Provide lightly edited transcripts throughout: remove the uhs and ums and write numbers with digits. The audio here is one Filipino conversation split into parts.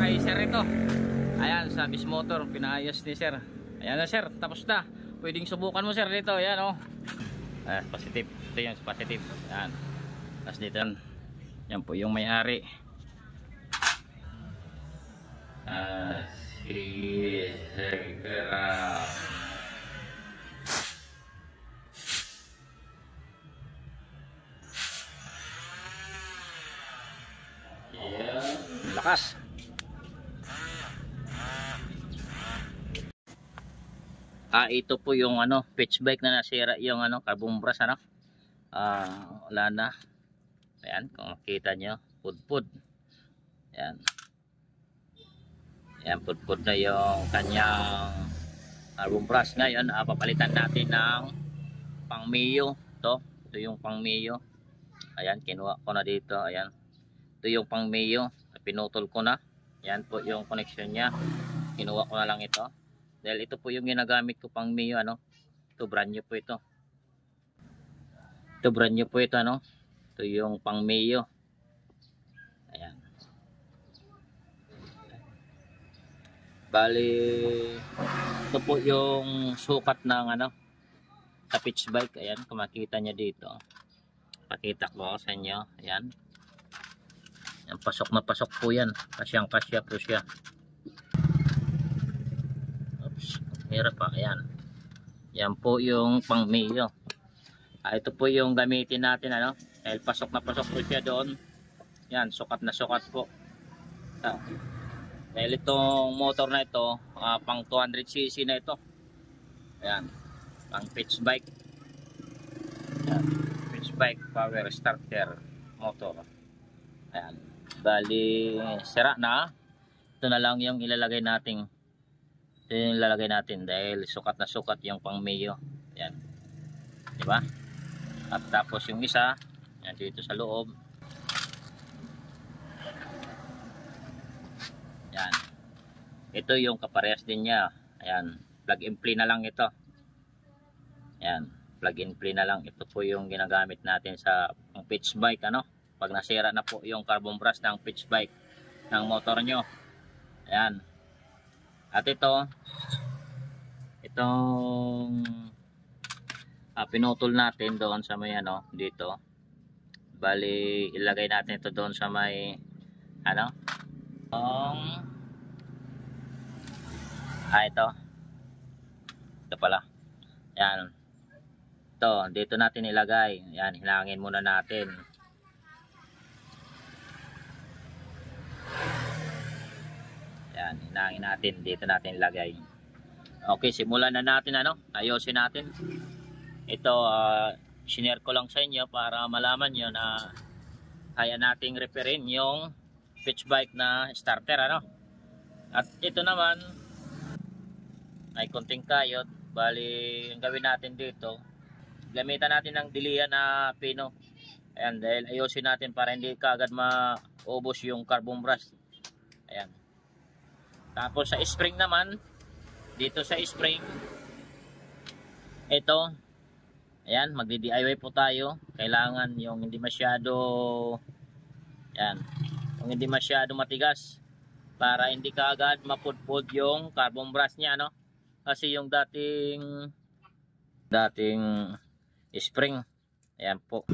kay sir ito. Ayan, sa Bismotor, pinaayos ni sir. Ayan na sir, tapos na. Pwedeng subukan mo sir dito. Ayan oh. Ayan, positive. Ito yung positive. Ayan. Tapos dito, yan po yung may-ari. Si Segera. Lakas. Ito po yung pitch bike na nasira yung carbon brush wala na. Ayan, kung makita nyo, pudpud. Ayan. Ayan, pudpud na yung kanyang carbon brush. Ngayon, papalitan natin ng pang Mio. Ito yung pang Mio. Ayan, kinuha ko na dito. Ayan. Ito yung pang Mio. Pinutol ko na. Ayan po yung connection nya. Kinuha ko na lang ito. Dahil ito po yung ginagamit ko pang Mio. Ito brand new po ito. Ito brand new po ito. Ito yung pang Mio. Ayan. Bali, ito po yung sukat ng sa pitch bike. Ayan, kung makita nyo dito. Pakita ko sa inyo. Ayan. Yan, pasok na pasok po yan. Kasyang kasya po siya. Oops, hirap pa. Ayan. Yan po yung pang Mio. Ito po yung gamitin natin. Dahil pasok na pasok po siya doon. Yan, sukat na sukat po. Dahil itong motor na ito, pang 200cc na ito. Ayan, pang pitch bike. Ayan, pitch bike power starter motor. Ayan, bali sira na. Ito na lang yung ilalagay natin. Ito yung ilalagay natin dahil sukat na sukat yung pang Mio. Ayan, diba? At tapos yung isa, yan dito sa loob. Yan. Ito yung kaparehas din niya. Ayan, plug and play na lang ito. Ayan, plug and play na lang. Ito po yung ginagamit natin sa pitch bike pag nasira na po yung carbon brush ng pitch bike ng motor nyo. Ayan. At itong pinutol natin doon sa may dito. Bali ilagay natin ito doon sa may ito pala. Ayan. Ito, dito natin ilagay. Ayan, hinangin muna natin. Ayan, hinangin natin. Dito natin ilagay. Okay, simulan na natin ayusin natin. Ito, sinare ko lang sa inyo para malaman nyo na kaya nating repairin yung pitch bike na starter At ito naman ay konting kayot. Bali, ang gawin natin dito, gamitan natin ng dilihan na pino. Ayan, dahil ayusin natin para hindi kaagad maubos yung carbon brush. Ayan. Tapos sa spring naman, dito sa spring, ito, ayan, magdi-DIY po tayo. Kailangan yung hindi masyado, ayan, yung hindi masyado matigas para hindi kaagad mapudpud yung carbon brush niya kasi yung dating spring, ayan po.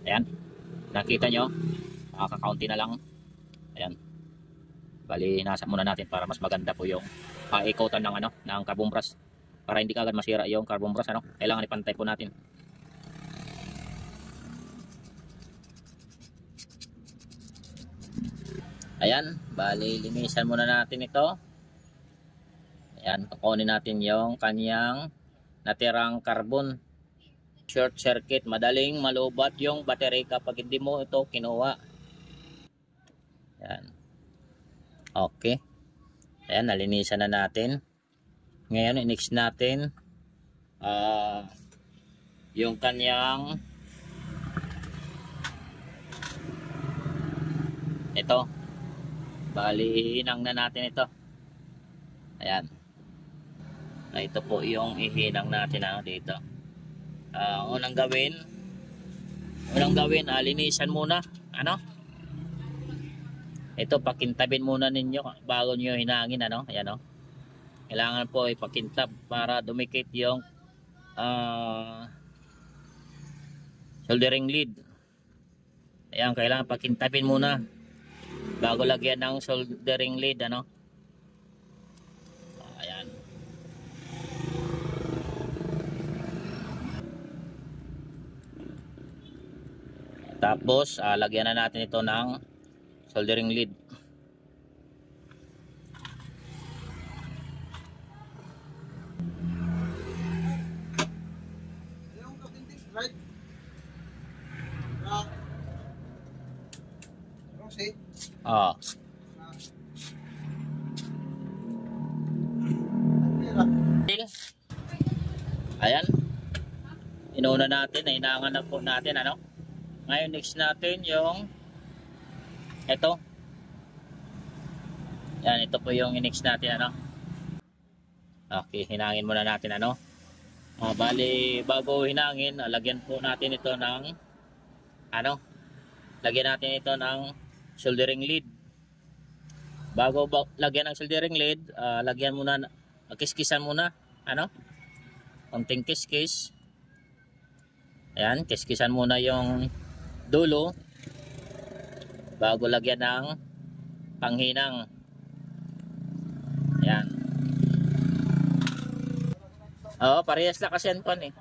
Ayan, nakita nyo, kakaunti na lang. Ayan, bali nasa muna natin para mas maganda po yung ikutan ng carbon brush para hindi kaagad masira yung carbon brush. Kailangan ipantay po natin. Ayan, bali linisan muna natin ito. Ayan, kukunin natin yung kanyang natirang carbon. Short circuit, madaling malubat yung battery kapag hindi mo ito kinuha. Ayan. Okay. Ayan, nalinisan na natin. Ngayon, i-next natin yung kanyang ito. Bali, inang na natin ito. Ayan. Ito po yung ihinang natin dito. Unang gawin, linisan muna. Ano? Ito, pakintabin muna ninyo bago nyo hinangin. Ayan, kailangan po ipakintab para dumikit yung soldering lead. Ayan, kailangan pakintabin muna bago lagyan ng soldering lead. Ayan. Tapos lagyan na natin ito ng soldering lead. Ayan. Inuna natin, hinangan na po natin. Ngayon next natin yung ito. Yan, ito po yung next natin. Okay, hinangin muna natin. Bali, bago hinangin, lagyan po natin ito ng lagyan natin ito ng soldering lead. Bago lagyan ng soldering lead, lagyan muna, kiskisan muna. Konting kiskis. Ayan, kiskisan muna yung dulo bago lagyan ng panghinang. Ayan. Parehas lang kasi yan po 50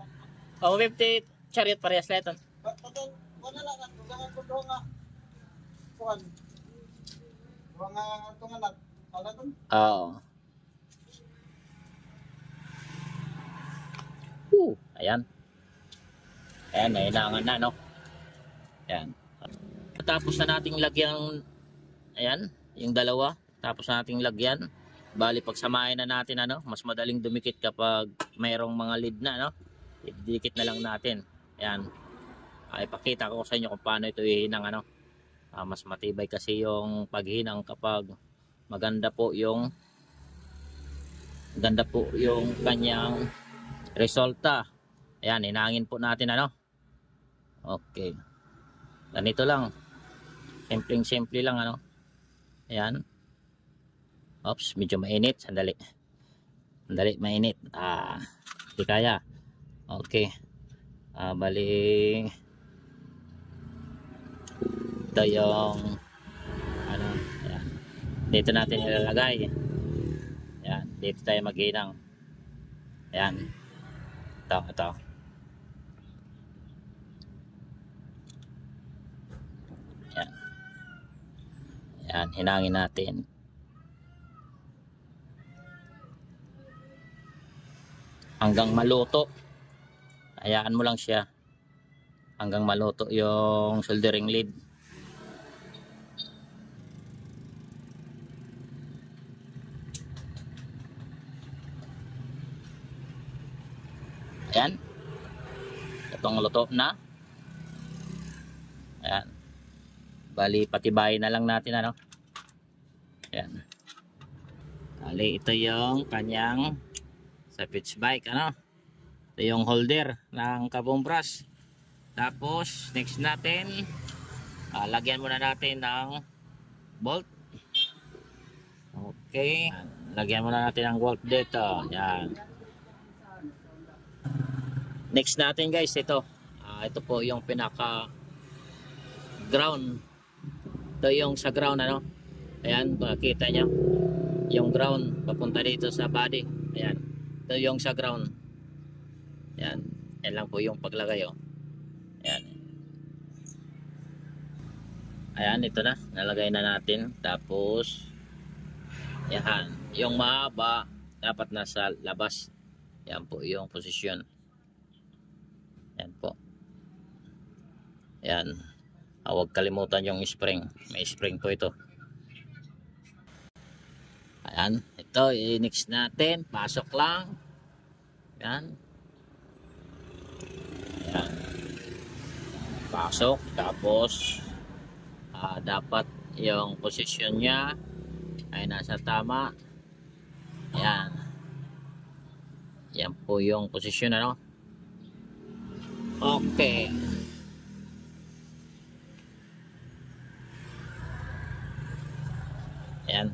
chariot, parehas lang ito. Ayan. Ayan, nahinangan na, Ayan. Tapos na nating lagyan, ayan, yung dalawa. Tapos na nating lagyan. Bali, pagsamahin na natin, mas madaling dumikit kapag mayroong mga lead na, ididikit na lang natin. Ayan. Ipakita ko sa inyo kung paano ito ihinang, mas matibay kasi yung paghinang kapag maganda po yung kanyang resulta. Ayan, hinangin po natin, okay. Ganito lang. Simple lang, Ayan. Oops, medyo mainit. Sandali, mainit. Hindi kaya. Okay. Bali, ito yung ayan. Dito natin ilalagay. Ayan, dito tayo maghinang. Ayan. Ito. Ayan. Ayan, hinangin natin. Hanggang maluto. Hayaan mo lang siya hanggang maluto yung soldering lead. Ayan. Itong luto na. Ayan. Bali, patibayin na lang natin, Ayan. Bali, ito yung kanyang sa pitch bike, ito yung holder ng carbon brush. Tapos next natin, lagyan muna natin ng bolt. Okay, lagyan muna natin ng bolt dito. Yan. Next natin guys, ito po yung pinaka ground. Ito yung sa ground, ayan, makikita nyo yung ground papunta dito sa body. Ayan, ito yung sa ground. Yan. Yan lang po yung paglagay, Ayan. Ayan, ito na. Nalagay na natin. Tapos, yan. Yung mahaba, dapat nasa labas. Yan po yung posisyon. Yan po. Yan. Huwag kalimutan yung spring. May spring po ito. Ayan. Ito, i-next natin. Pasok lang. Yan. Ayan. Pasok. Tapos, dapat yung posisyon niya ay nasa tama. Ayan. Yan po yung posisyon, ano. Okay. Ayan.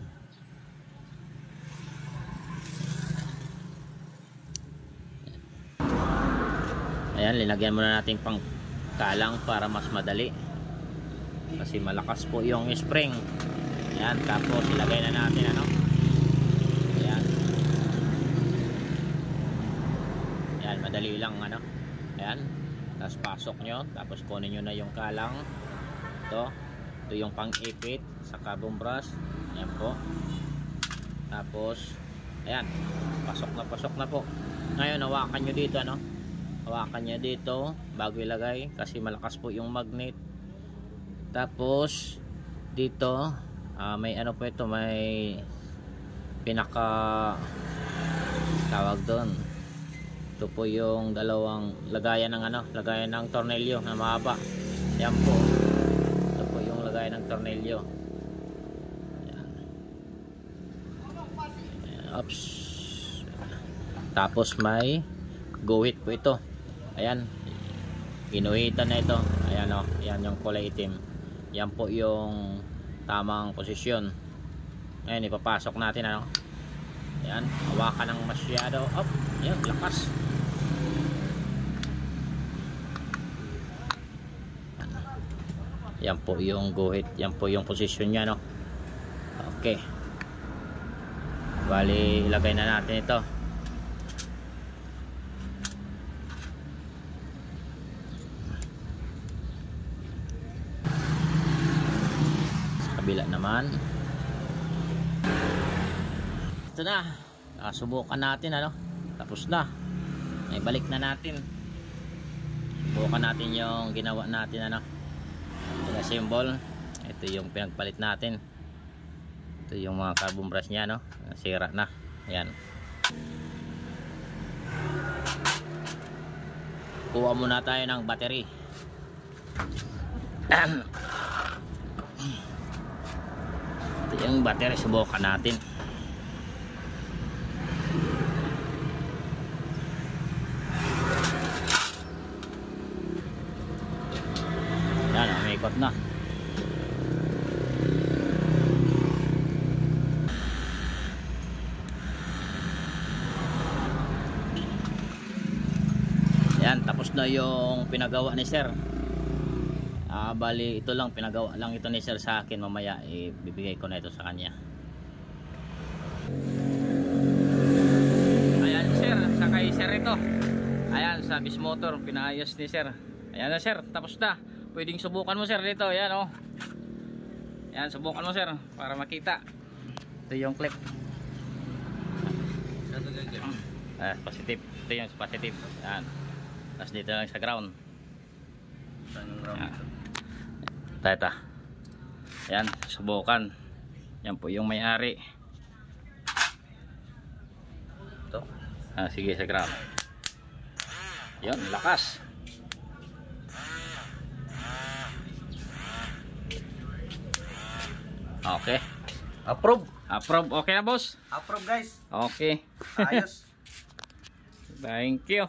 Ayan, linagyan muna natin pang kalang para mas madali. Kasi malakas po yung spring. Ayan, tapos ilagay na natin, ano. Ayan. Ayan, madali lang, ano. Ayan. Tapos pasok nyo, tapos kunin nyo na yung kalang. Ito yung pang-ipit sa carbon brush. Ayan po. Tapos ayan, pasok na po. Ngayon hawakan nyo dito, ano. Hawakan nyo dito bago ilagay kasi malakas po yung magnet. Tapos dito may ano po ito, may pinaka tawag doon. Ito po yung dalawang lagayan ng ano, lagayan ng tornilyo na mahaba. Ayan po. Ito po yung lagayan ng tornilyo. Oops. Tapos may guhit po ito. Ayan, ginuhitan na ito. Ayan, o, ayan yung kulay itim. Yan po yung tamang posisyon. Ayan, ipapasok natin, ano. Ayan, hawakan ng masyado. Up, ayan, lakas. Yan po yung guhit. Yan po yung posisyon nya, no. Okay, bali ilagay na natin ito. Sa kabila naman. Ito na, subukan natin, ano. Tapos na, ibalik na natin. Subukan natin yung ginawa natin, ano. Ito symbol. Ito yung pinagpalit natin. Ito yung mga carbon brush nya, no. Sira na. Ayan. Kuha muna tayo ng battery. Ito yung battery, subukan natin. Yan, umikot na. Yan, tapos na yung pinagawa ni sir. Bali ito lang, pinagawa lang ito ni sir sa akin. Mamaya ibibigay ko na ito sa kanya. Ayan sir, sakay sir ito. Ayan, sa Bismotor, pinaayos ni sir. Ayan na sir, tapos na. Pwedeng subukan mo sir dito. Ayan, oh. Ayan, subukan mo sir para makita. Ito yung clip. Positive. Ito yung positive. Ayan. Tapos dito lang sa ground. Ito. Ayan, subukan. Yan po yung may-ari. Ito. Sige, sa ground. Yun, lakas. Okay. Approve. Approve. Okay na boss? Approve guys. Okay. Ayos. Thank you.